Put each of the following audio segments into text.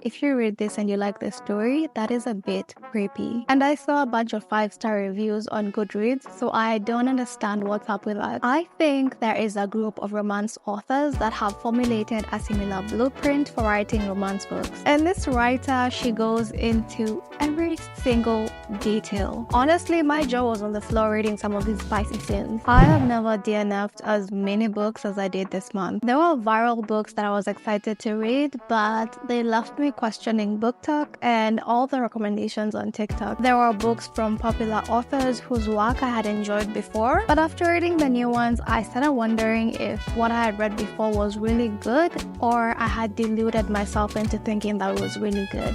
if you read this and you like the story, that is a bit creepy. And I saw a bunch of 5-star reviews on Goodreads, so I don't understand what's up with that. I think there is a group of romance authors that have formulated a similar blueprint for writing romance books. And this writer, she goes into every single detail. Honestly, my jaw was on the floor reading some of these spicy scenes. I have never DNF'd as many books as I did this month. There were viral books that I was excited to read, but they left me questioning BookTok and all the recommendations on TikTok. There were books from popular authors whose work I had enjoyed before, but after reading the new ones, I started wondering if what I had read before was really good or I had deluded myself into thinking that it was really good.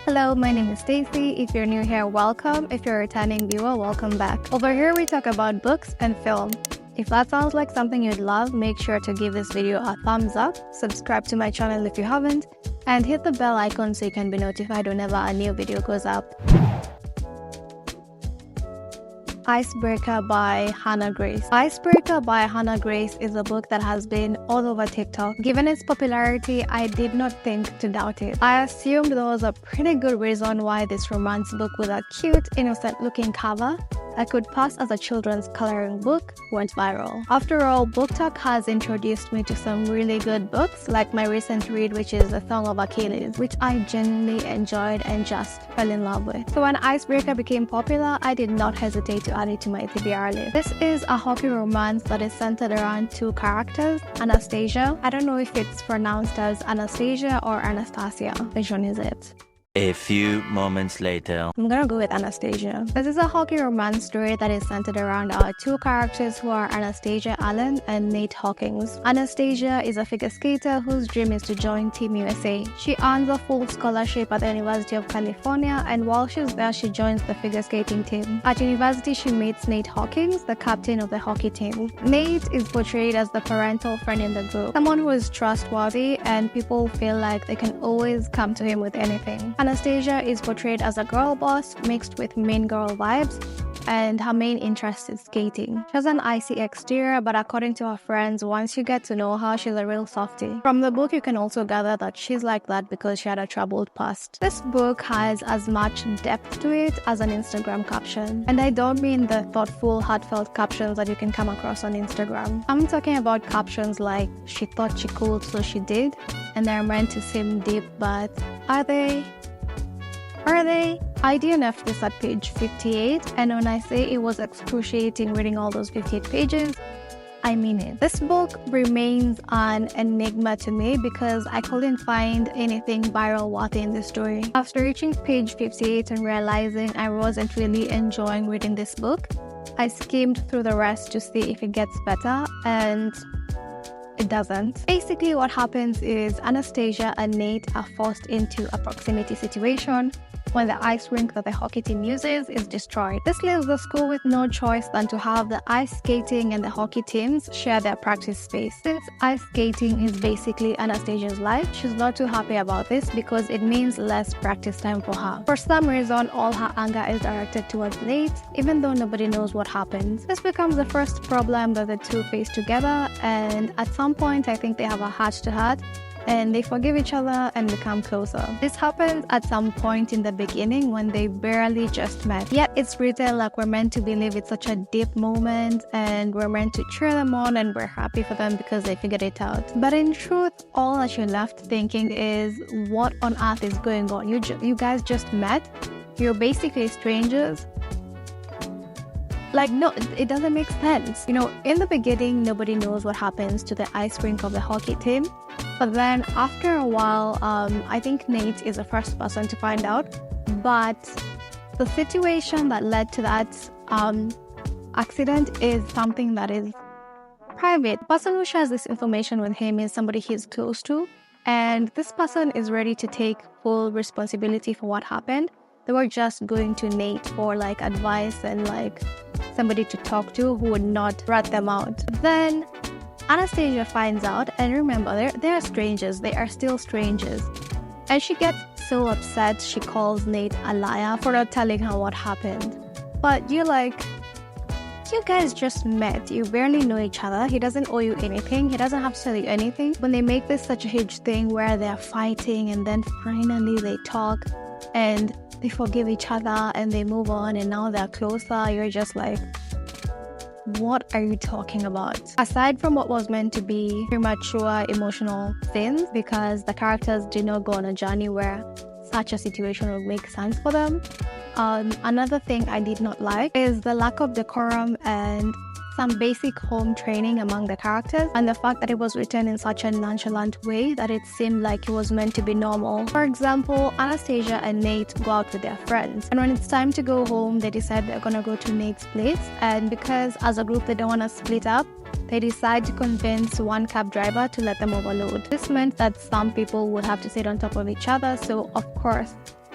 Hello, my name is Stacy. If you're new here, welcome. If you're a returning viewer, welcome back. Over here, we talk about books and film. If that sounds like something you'd love, make sure to give this video a thumbs up, subscribe to my channel if you haven't, and hit the bell icon so you can be notified whenever a new video goes up. Icebreaker by Hannah Grace. Icebreaker by Hannah Grace is a book that has been all over TikTok. Given its popularity, I did not think to doubt it. I assumed there was a pretty good reason why this romance book with a cute, innocent-looking cover that could pass as a children's coloring book went viral. After all, BookTok has introduced me to some really good books, like my recent read, which is The Song of Achilles, which I genuinely enjoyed and just fell in love with. So when Icebreaker became popular, I did not hesitate to add it to my TBR list. This is a hockey romance that is centered around two characters, Anastasia. I don't know if it's pronounced as Anastasia or Anastasia. Which one is it? A few moments later. I'm gonna go with Anastasia. This is a hockey romance story that is centered around our two characters who are Anastasia Allen and Nate Hawkins. Anastasia is a figure skater whose dream is to join Team USA. She earns a full scholarship at the University of California, and while she's there, she joins the figure skating team. At university, she meets Nate Hawkins, the captain of the hockey team. Nate is portrayed as the parental friend in the group, someone who is trustworthy and people feel like they can always come to him with anything. Anastasia is portrayed as a girl boss mixed with mean girl vibes, and her main interest is skating. She has an icy exterior, but according to her friends, once you get to know her, she's a real softie. From the book, you can also gather that she's like that because she had a troubled past. This book has as much depth to it as an Instagram caption. And I don't mean the thoughtful, heartfelt captions that you can come across on Instagram. I'm talking about captions like, she thought she could, so she did, and they're meant to seem deep, but are they? Are they? I DNF'd this at page 58, and when I say it was excruciating reading all those 58 pages, I mean it. This book remains an enigma to me because I couldn't find anything viral worthy in this story. After reaching page 58 and realizing I wasn't really enjoying reading this book, I skimmed through the rest to see if it gets better, and it doesn't. Basically, what happens is Anastasia and Nate are forced into a proximity situation when the ice rink that the hockey team uses is destroyed. This leaves the school with no choice than to have the ice skating and the hockey teams share their practice space. Since ice skating is basically Anastasia's life, she's not too happy about this because it means less practice time for her. For some reason, all her anger is directed towards Nate, even though nobody knows what happened. This becomes the first problem that the two face together, and at some point I think they have a heart-to-heart and they forgive each other and become closer. This happens at some point in the beginning when they barely just met. Yet it's written like we're meant to believe it's such a deep moment and we're meant to cheer them on and we're happy for them because they figured it out. But in truth, all that you're left thinking is, what on earth is going on? You guys just met? You're basically strangers? Like, no, it doesn't make sense. You know, in the beginning, nobody knows what happens to the ice rink of the hockey team. But then after a while, I think Nate is the first person to find out. But the situation that led to that accident is something that is private. The person who shares this information with him is somebody he's close to. And this person is ready to take full responsibility for what happened. They were just going to Nate for like advice and like somebody to talk to who would not rat them out. Then Anastasia finds out, and remember, they're strangers. They are still strangers. And she gets so upset, she calls Nate a liar for not telling her what happened. But you're like, you guys just met. You barely know each other. He doesn't owe you anything. He doesn't have to tell you anything. When they make this such a huge thing where they're fighting and then finally they talk and they forgive each other and they move on and now they're closer, you're just like, what are you talking about? Aside from what was meant to be premature emotional scenes, because the characters did not go on a journey where such a situation would make sense for them. Another thing I did not like is the lack of decorum and some basic home training among the characters, and the fact that it was written in such a nonchalant way that it seemed like it was meant to be normal. For example, Anastasia and Nate go out with their friends, and when it's time to go home, they decide they're gonna go to Nate's place, and because as a group they don't want to split up, they decide to convince one cab driver to let them overload. This meant that some people would have to sit on top of each other, so of course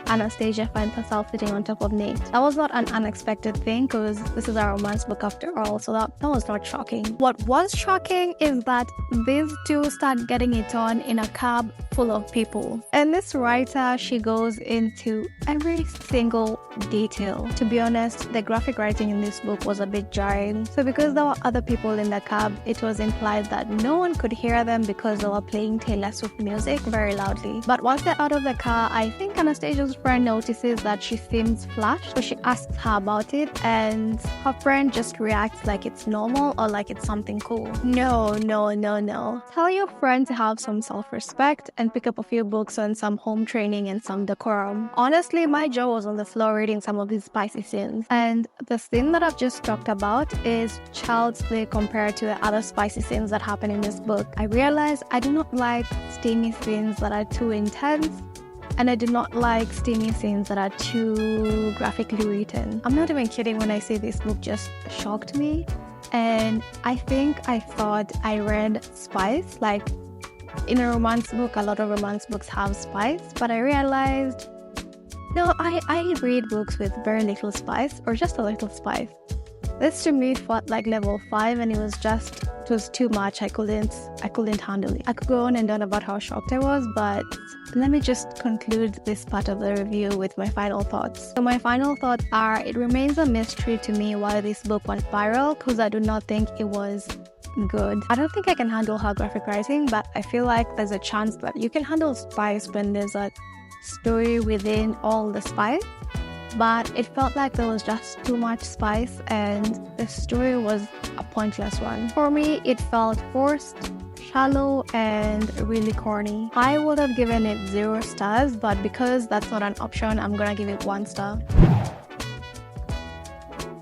Anastasia finds herself sitting on top of Nate. That was not an unexpected thing because this is a romance book after all, so that was not shocking. What was shocking is that these two start getting it on in a cab full of people. And this writer, she goes into every single detail. To be honest, the graphic writing in this book was a bit jarring. So because there were other people in the cab, it was implied that no one could hear them because they were playing Taylor Swift music very loudly. But once they're out of the car, I think Anastasia's friend notices that she seems flushed, so she asks her about it, and her friend just reacts like it's normal or like it's something cool. No. Tell your friend to have some self-respect and pick up a few books on some home training and some decorum. Honestly, my jaw was on the floor reading some of these spicy scenes, and the scene that I've just talked about is child's play compared to the other spicy scenes that happen in this book. I realized I do not like steamy scenes that are too intense, and I do not like steamy scenes that are too graphically written. I'm not even kidding when I say this book just shocked me, and I think I thought I read spice. Like, in a romance book, a lot of romance books have spice, but I realized, no, I read books with very little spice, or just a little spice. This to me felt like level 5, and it was too much. I couldn't handle it. I could go on and on about how shocked I was, but let me just conclude this part of the review with my final thoughts. So my final thoughts are, it remains a mystery to me why this book went viral, because I do not think it was good. I don't think I can handle her graphic writing, but I feel like there's a chance that you can handle spice when there's a story within all the spice. But it felt like there was just too much spice and the story was a pointless one. For me, it felt forced, shallow, and really corny. I would have given it 0 stars, but because that's not an option, I'm gonna give it 1 star.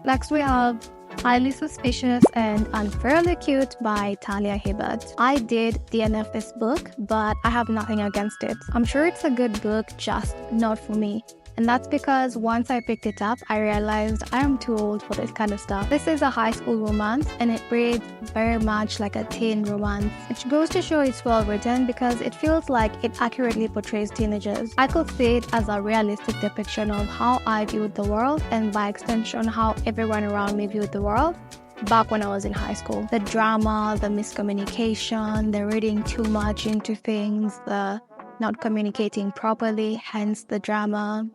Next we have Highly Suspicious and Unfairly Cute by Talia Hibbert. I did DNF this book, but I have nothing against it. I'm sure it's a good book, just not for me. And that's because once I picked it up, I realized I am too old for this kind of stuff. This is a high school romance, and it reads very much like a teen romance. It goes to show it's well written because it feels like it accurately portrays teenagers. I could see it as a realistic depiction of how I viewed the world, and by extension how everyone around me viewed the world back when I was in high school. The drama, the miscommunication, the reading too much into things, the not communicating properly, hence the drama.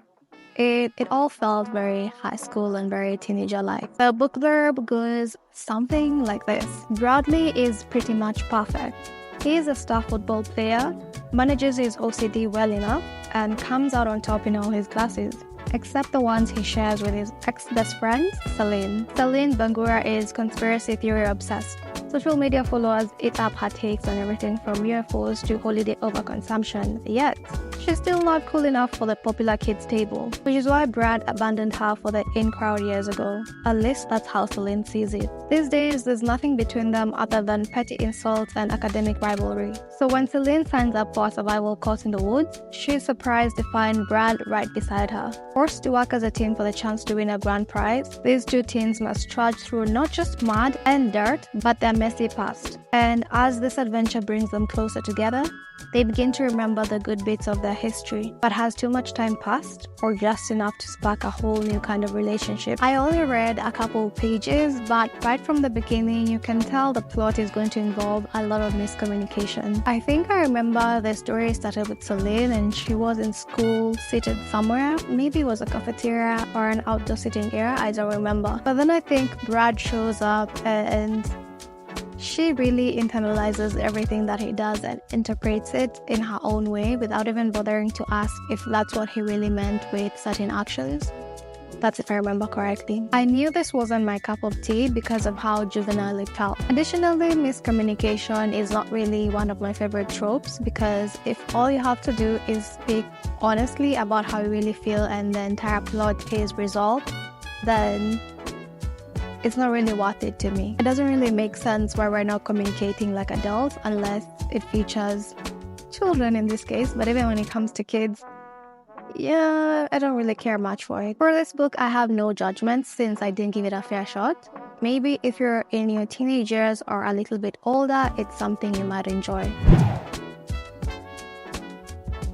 It all felt very high school and very teenager-like. The book blurb goes something like this. Bradley is pretty much perfect. He is a star football player, manages his OCD well enough, and comes out on top in all his classes, except the ones he shares with his ex-best friend, Celine. Celine Bangura is conspiracy theory obsessed. Social media followers eat up her takes on everything from UFOs to holiday overconsumption, yet she's still not cool enough for the popular kids table, which is why Brad abandoned her for the in crowd years ago. At least that's how Celine sees it. These days, there's nothing between them other than petty insults and academic rivalry. So when Celine signs up for a survival course in the woods, she's surprised to find Brad right beside her. Forced to work as a team for the chance to win a grand prize, these two teens must trudge through not just mud and dirt, but their messy past. And as this adventure brings them closer together, they begin to remember the good bits of their history. But has too much time passed, or just enough to spark a whole new kind of relationship? I only read a couple pages, but right from the beginning, you can tell the plot is going to involve a lot of miscommunication. I think I remember the story started with Celine, and she was in school, seated somewhere. Maybe it was a cafeteria or an outdoor sitting area, I don't remember. But then I think Brad shows up and she really internalizes everything that he does and interprets it in her own way without even bothering to ask if that's what he really meant with certain actions. That's if I remember correctly. I knew this wasn't my cup of tea because of how juvenile it felt. Additionally, miscommunication is not really one of my favorite tropes, because if all you have to do is speak honestly about how you really feel and the entire plot is resolved, then it's not really worth it to me. It doesn't really make sense why we're not communicating like adults unless it features children in this case, but even when it comes to kids, yeah, I don't really care much for it. For this book, I have no judgment since I didn't give it a fair shot. Maybe if you're in your teenage years or a little bit older, it's something you might enjoy.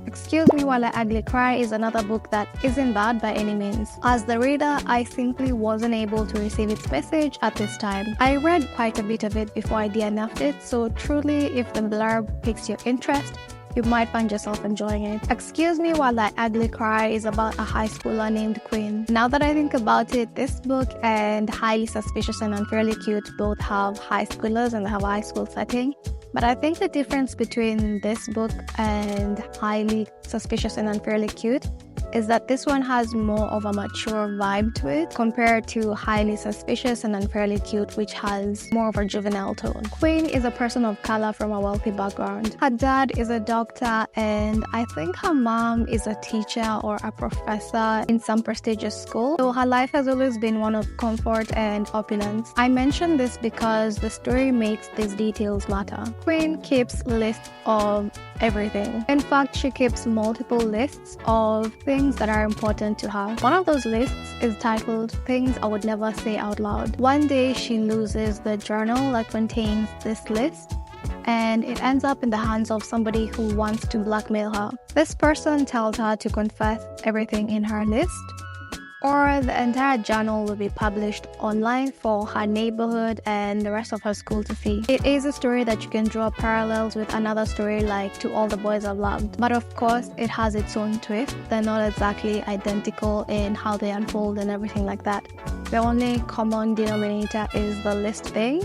Excuse Me While I Ugly Cry is another book that isn't bad by any means. As the reader, I simply wasn't able to receive its message at this time. I read quite a bit of it before I DNF'd it, so truly, if the blurb piques your interest, you might find yourself enjoying it. Excuse Me While I Ugly Cry is about a high schooler named Quinn. Now that I think about it, this book and Highly Suspicious and Unfairly Cute both have high schoolers and they have a high school setting. But I think the difference between this book and Highly Suspicious and Unfairly Cute is that this one has more of a mature vibe to it compared to Highly Suspicious and Unfairly Cute, which has more of a juvenile tone. Queen is a person of color from a wealthy background. Her dad is a doctor, and I think her mom is a teacher or a professor in some prestigious school. So her life has always been one of comfort and opulence. I mention this because the story makes these details matter. Queen keeps lists of everything. In fact, she keeps multiple lists of things that are important to her. One of those lists is titled Things I Would Never Say Out Loud. One day she loses the journal that contains this list, and it ends up in the hands of somebody who wants to blackmail her. This person tells her to confess everything in her list, or the entire journal will be published online for her neighborhood and the rest of her school to see. It is a story that you can draw parallels with another story like To All the Boys I've Loved. But of course, it has its own twist. They're not exactly identical in how they unfold and everything like that. The only common denominator is the list thing,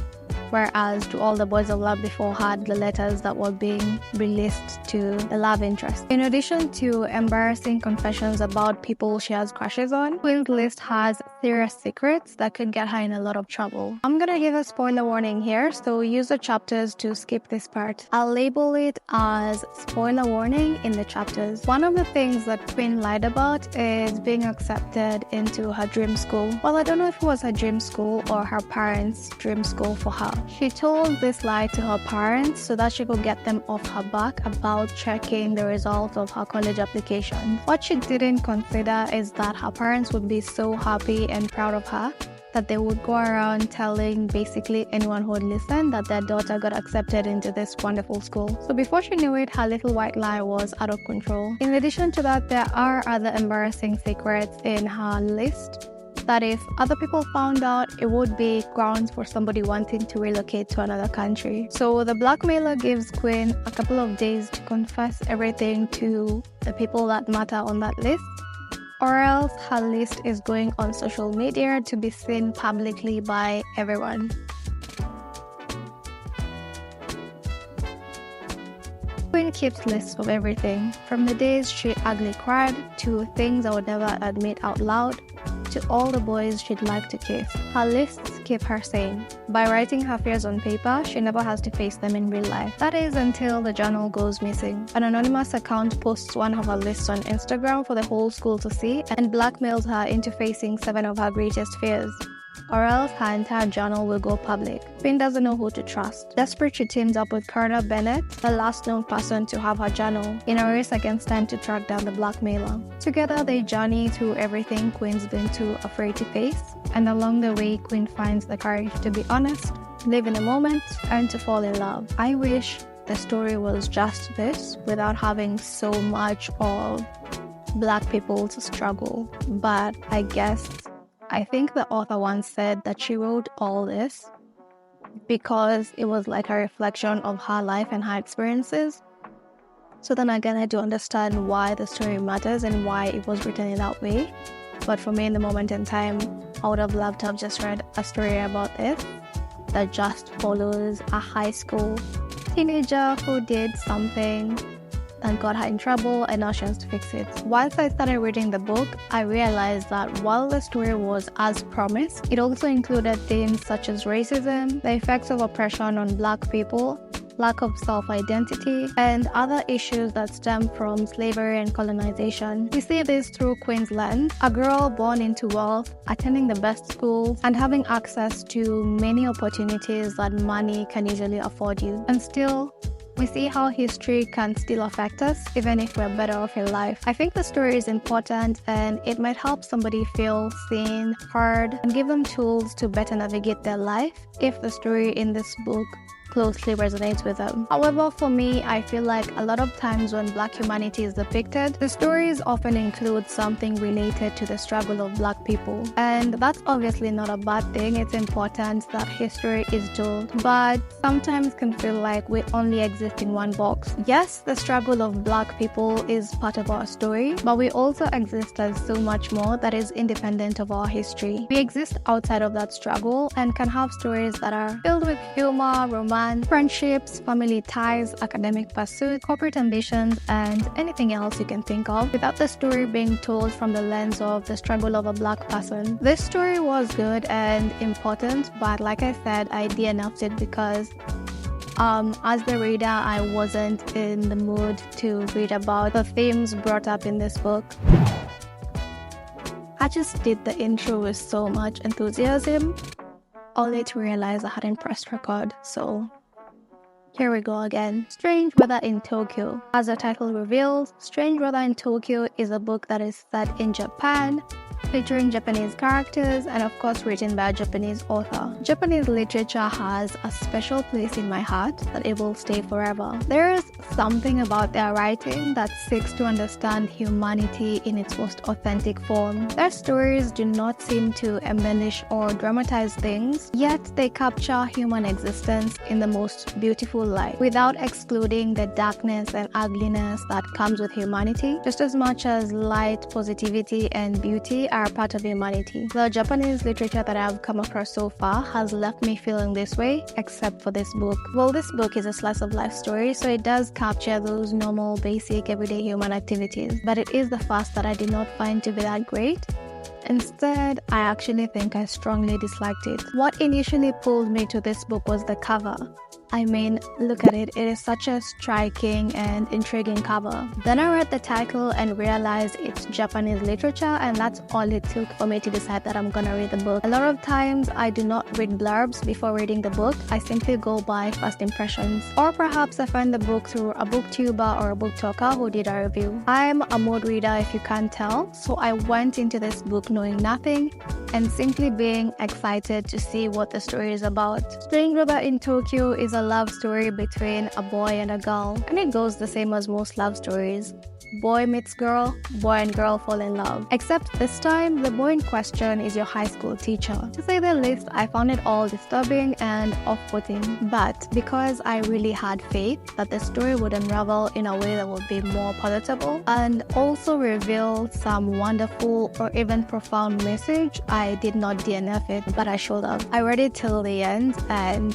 whereas To All the Boys I've Loved before had the letters that were being released to the love interest. In addition to embarrassing confessions about people she has crushes on, Quinn's list has serious secrets that could get her in a lot of trouble. I'm gonna give a spoiler warning here, so use the chapters to skip this part. I'll label it as spoiler warning in the chapters. One of the things that Quinn lied about is being accepted into her dream school. Well, I don't know if it was her dream school or her parents' dream school for her. She told this lie to her parents so that she could get them off her back about checking the results of her college application. What she didn't consider is that her parents would be so happy and proud of her that they would go around telling basically anyone who would listen that their daughter got accepted into this wonderful school. So before she knew it, her little white lie was out of control. In addition to that, there are other embarrassing secrets in her list that if other people found out, it would be grounds for somebody wanting to relocate to another country. So the blackmailer gives Quinn a couple of days to confess everything to the people that matter on that list, or else her list is going on social media to be seen publicly by everyone. Quinn keeps lists of everything, from the days she ugly cried, to things I would never admit out loud, to all the boys she'd like to kiss. Her lists keep her sane. By writing her fears on paper, she never has to face them in real life. That is until the journal goes missing. An anonymous account posts one of her lists on Instagram for the whole school to see and blackmails her into facing 7 of her greatest fears, or else her entire journal will go public. Quinn doesn't know who to trust. Desperate, she teams up with Colonel Bennett, the last known person to have her journal, in a race against time to track down the blackmailer. Together, they journey through everything Quinn's been too afraid to face, and along the way, Quinn finds the courage to be honest, live in the moment, and to fall in love. I wish the story was just this without having so much of Black people's struggle. But I think the author once said that she wrote all this because it was like a reflection of her life and her experiences. So then again, I do understand why the story matters and why it was written in that way. But for me, in the moment in time, I would have loved to have just read a story about this that just follows a high school teenager who did something and got her in trouble, and now she has to fix it. Once I started reading the book, I realized that while the story was as promised, it also included themes such as racism, the effects of oppression on Black people, lack of self-identity, and other issues that stem from slavery and colonization. We see this through Queen's lens, a girl born into wealth, attending the best schools, and having access to many opportunities that money can usually afford you. And still, we see how history can still affect us, even if we're better off in life. I think the story is important, and it might help somebody feel seen, heard, and give them tools to better navigate their life if the story in this book closely resonates with them. However, for me, I feel like a lot of times when Black humanity is depicted, the stories often include something related to the struggle of Black people. And that's obviously not a bad thing. It's important that history is told, but sometimes can feel like we only exist in one box. Yes, the struggle of Black people is part of our story, but we also exist as so much more that is independent of our history. We exist outside of that struggle and can have stories that are filled with humor, romance, friendships, family ties, academic pursuits, corporate ambitions, and anything else you can think of without the story being told from the lens of the struggle of a Black person. This story was good and important, but like I said, I DNF'd it because as the reader, I wasn't in the mood to read about the themes brought up in this book. I just did the intro with so much enthusiasm, only to realize I hadn't pressed record, so here we go again. Strange Weather in Tokyo. As the title reveals, Strange Weather in Tokyo is a book that is set in Japan, featuring Japanese characters and of course written by a Japanese author. Japanese literature has a special place in my heart that it will stay forever. There is something about their writing that seeks to understand humanity in its most authentic form. Their stories do not seem to embellish or dramatize things, yet they capture human existence in the most beautiful light, without excluding the darkness and ugliness that comes with humanity, just as much as light, positivity, and beauty are part of humanity. The Japanese literature that I've come across so far has left me feeling this way, except for this book. Well, this book is a slice of life story, so it does capture those normal, basic, everyday human activities, but it is the first that I did not find to be that great. Instead, I actually think I strongly disliked it. What initially pulled me to this book was the cover. I mean, look at it, it is such a striking and intriguing cover. Then I read the title and realized it's Japanese literature, and that's all it took for me to decide that I'm gonna read the book. A lot of times, I do not read blurbs before reading the book. I simply go by first impressions. Or perhaps I find the book through a booktuber or a book talker who did a review. I'm a mood reader if you can't tell, so I went into this book knowing nothing and simply being excited to see what the story is about. Strange Weather in Tokyo is a love story between a boy and a girl, and it goes the same as most love stories. Boy meets girl, boy and girl fall in love. Except this time, the boy in question is your high school teacher. To say the least, I found it all disturbing and off-putting, but because I really had faith that the story would unravel in a way that would be more palatable and also reveal some wonderful or even profound message, I did not DNF it, but I should have. I read it till the end, and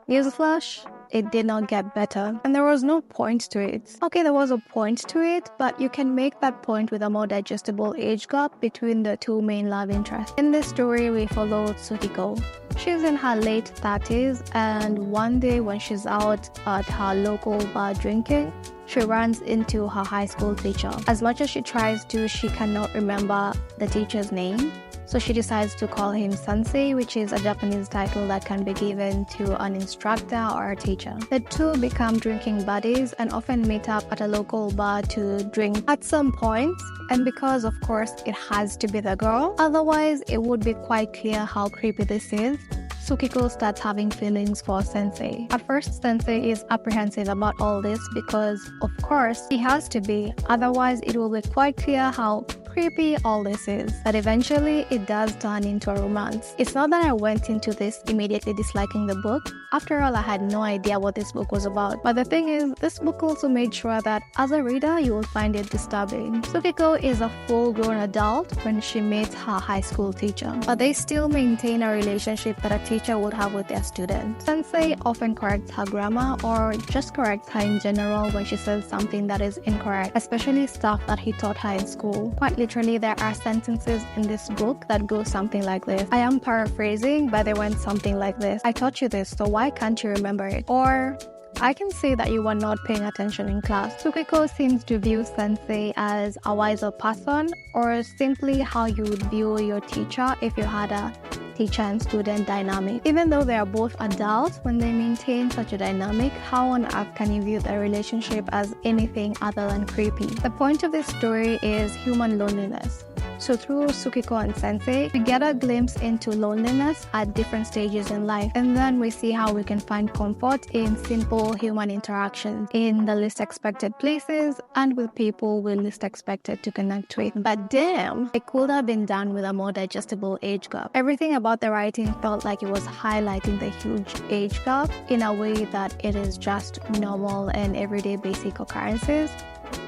newsflash, it did not get better, and there was no point to it. Okay, there was a point to it, but you can make that point with a more digestible age gap between the two main love interests. In this story, we follow Tsukiko. She's in her late 30s, and one day when she's out at her local bar drinking, she runs into her high school teacher. As much as she tries to, she cannot remember the teacher's name. So she decides to call him Sensei, which is a Japanese title that can be given to an instructor or a teacher. The two become drinking buddies and often meet up at a local bar to drink at some point. And because, of course, it has to be the girl, otherwise it would be quite clear how creepy this is. Sukiko starts having feelings for Sensei. At first, Sensei is apprehensive about all this because, of course, he has to be, otherwise it will be quite clear how creepy all this is. But eventually, it does turn into a romance. It's not that I went into this immediately disliking the book. After all, I had no idea what this book was about. But the thing is, this book also made sure that as a reader, you will find it disturbing. Sukiko is a full-grown adult when she meets her high school teacher, but they still maintain a relationship that a teacher would have with their student. Sensei often corrects her grammar or just corrects her in general when she says something that is incorrect, especially stuff that he taught her in school. Quite literally, there are sentences in this book that go something like this. I am paraphrasing, but they went something like this. I taught you this, so why can't you remember it? Or, I can see that you were not paying attention in class. Sukiko seems to view Sensei as a wiser person, or simply how you would view your teacher if you had a teacher and student dynamic. Even though they are both adults, when they maintain such a dynamic, how on earth can you view their relationship as anything other than creepy? The point of this story is human loneliness. So through Sukiko and Sensei, we get a glimpse into loneliness at different stages in life, and then we see how we can find comfort in simple human interactions, in the least expected places, and with people we least expected to connect with. But damn, it could have been done with a more digestible age gap. Everything about the writing felt like it was highlighting the huge age gap in a way that it is just normal and everyday basic occurrences.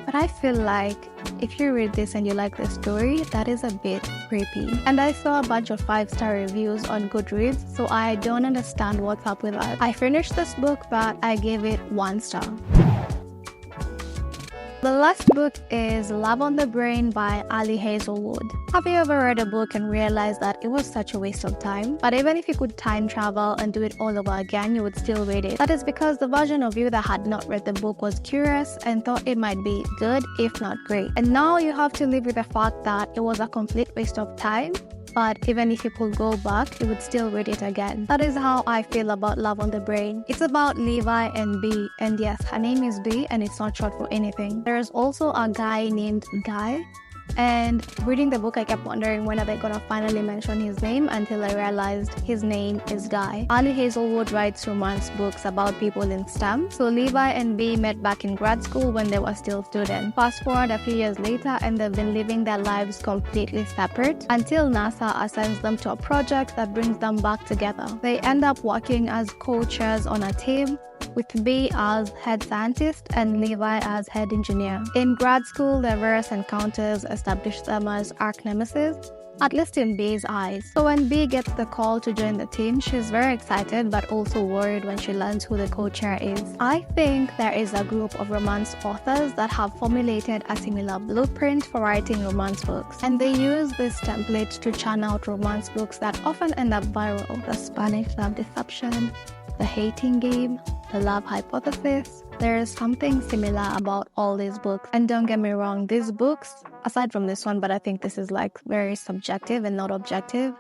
But I feel like if you read this and you like the story, that is a bit creepy. And I saw a bunch of 5-star reviews on Goodreads, so I don't understand what's up with that. I finished this book, but I gave it 1 star. The last book is Love on the Brain by Ali Hazelwood. Have you ever read a book and realized that it was such a waste of time? But even if you could time travel and do it all over again, you would still read it. That is because the version of you that had not read the book was curious and thought it might be good, if not great. And now you have to live with the fact that it was a complete waste of time. But even if you could go back, you would still read it again. That is how I feel about Love on the Brain. It's about Levi and B, and yes, her name is B and it's not short for anything. There is also a guy named Guy, and reading the book I kept wondering when are they gonna finally mention his name until I realized his name is Guy. Ali Hazelwood writes romance books about people in STEM, so Levi and B met back in grad school when they were still students. Fast forward a few years later and they've been living their lives completely separate until NASA assigns them to a project that brings them back together. They end up working as co-chairs on a team, with B as head scientist and Levi as head engineer. In grad school, their various encounters established them as arch nemesis, at least in B's eyes. So when B gets the call to join the team, she's very excited but also worried when she learns who the co-chair is. I think there is a group of romance authors that have formulated a similar blueprint for writing romance books, and they use this template to churn out romance books that often end up viral. The Spanish Love Deception, The Hating Game, The Love Hypothesis. There is something similar about all these books. And don't get me wrong, these books, aside from this one, but I think this is like very subjective and not objective,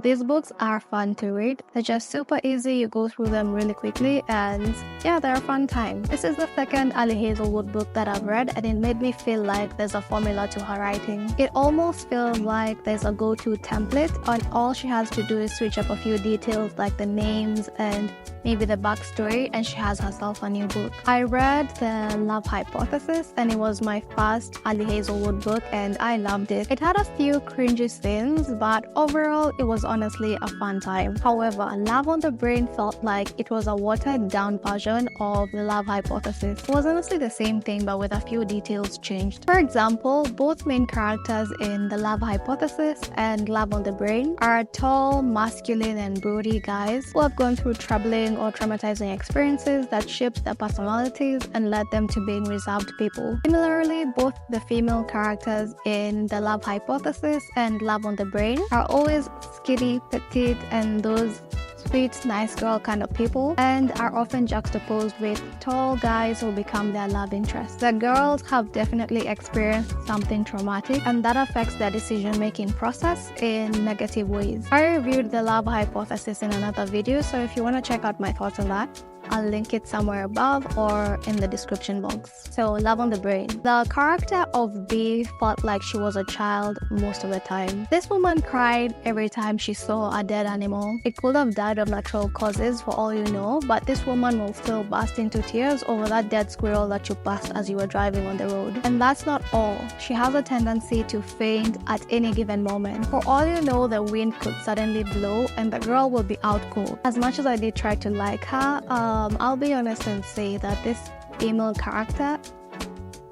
these books are fun to read. They're just super easy. You go through them really quickly and yeah, they're a fun time. This is the second Ali Hazelwood book that I've read, and it made me feel like there's a formula to her writing. It almost feels like there's a go-to template and all she has to do is switch up a few details like the names and maybe the backstory, and she has herself a new book. I read The Love Hypothesis and it was my first Ali Hazelwood book and I loved it. It had a few cringy scenes, but overall it was honestly a fun time. However, Love on the Brain felt like it was a watered down version of The Love Hypothesis. It was honestly the same thing but with a few details changed. For example, both main characters in The Love Hypothesis and Love on the Brain are tall, masculine and broody guys who have gone through troubling or traumatizing experiences that shaped their personalities and led them to being reserved people. Similarly, both the female characters in The Love Hypothesis and Love on the Brain are always skinny, petite, and those sweet, nice girl kind of people, and are often juxtaposed with tall guys who become their love interests. The girls have definitely experienced something traumatic, and that affects their decision-making process in negative ways. I reviewed The Love Hypothesis in another video, so if you want to check out my thoughts on that, I'll link it somewhere above or in the description box. So, Love on the Brain. The character of B felt like she was a child most of the time. This woman cried every time she saw a dead animal. It could have died of natural causes for all you know, but this woman will still burst into tears over that dead squirrel that you passed as you were driving on the road. And that's not all. She has a tendency to faint at any given moment. For all you know, the wind could suddenly blow and the girl will be out cold. As much as I did try to like her, I'll be honest and say that this female character,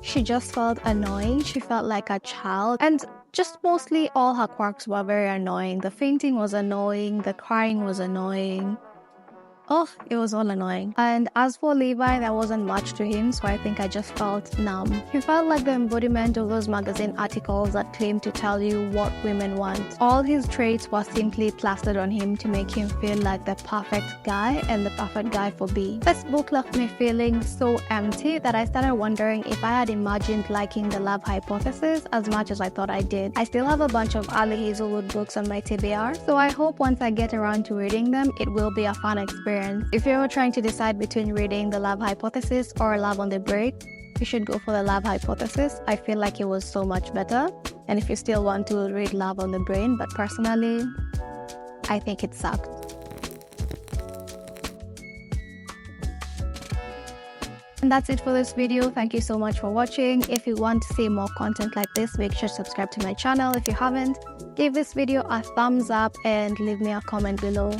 she just felt annoying. She felt like a child, and just mostly all her quirks were very annoying. The fainting was annoying, the crying was annoying. Oh, it was all annoying. And as for Levi, there wasn't much to him, so I think I just felt numb. He felt like the embodiment of those magazine articles that claim to tell you what women want. All his traits were simply plastered on him to make him feel like the perfect guy and the perfect guy for B. This book left me feeling so empty that I started wondering if I had imagined liking the love hypothesis as much as I thought I did. I still have a bunch of early Hazelwood books on my TBR, so I hope once I get around to reading them, it will be a fun experience. If you're trying to decide between reading The Love Hypothesis or Love on the Brain, you should go for The Love Hypothesis. I feel like it was so much better. And if you still want to read Love on the Brain, but personally, I think it sucked. And that's it for this video. Thank you so much for watching. If you want to see more content like this, make sure to subscribe to my channel if you haven't. Give this video a thumbs up and leave me a comment below.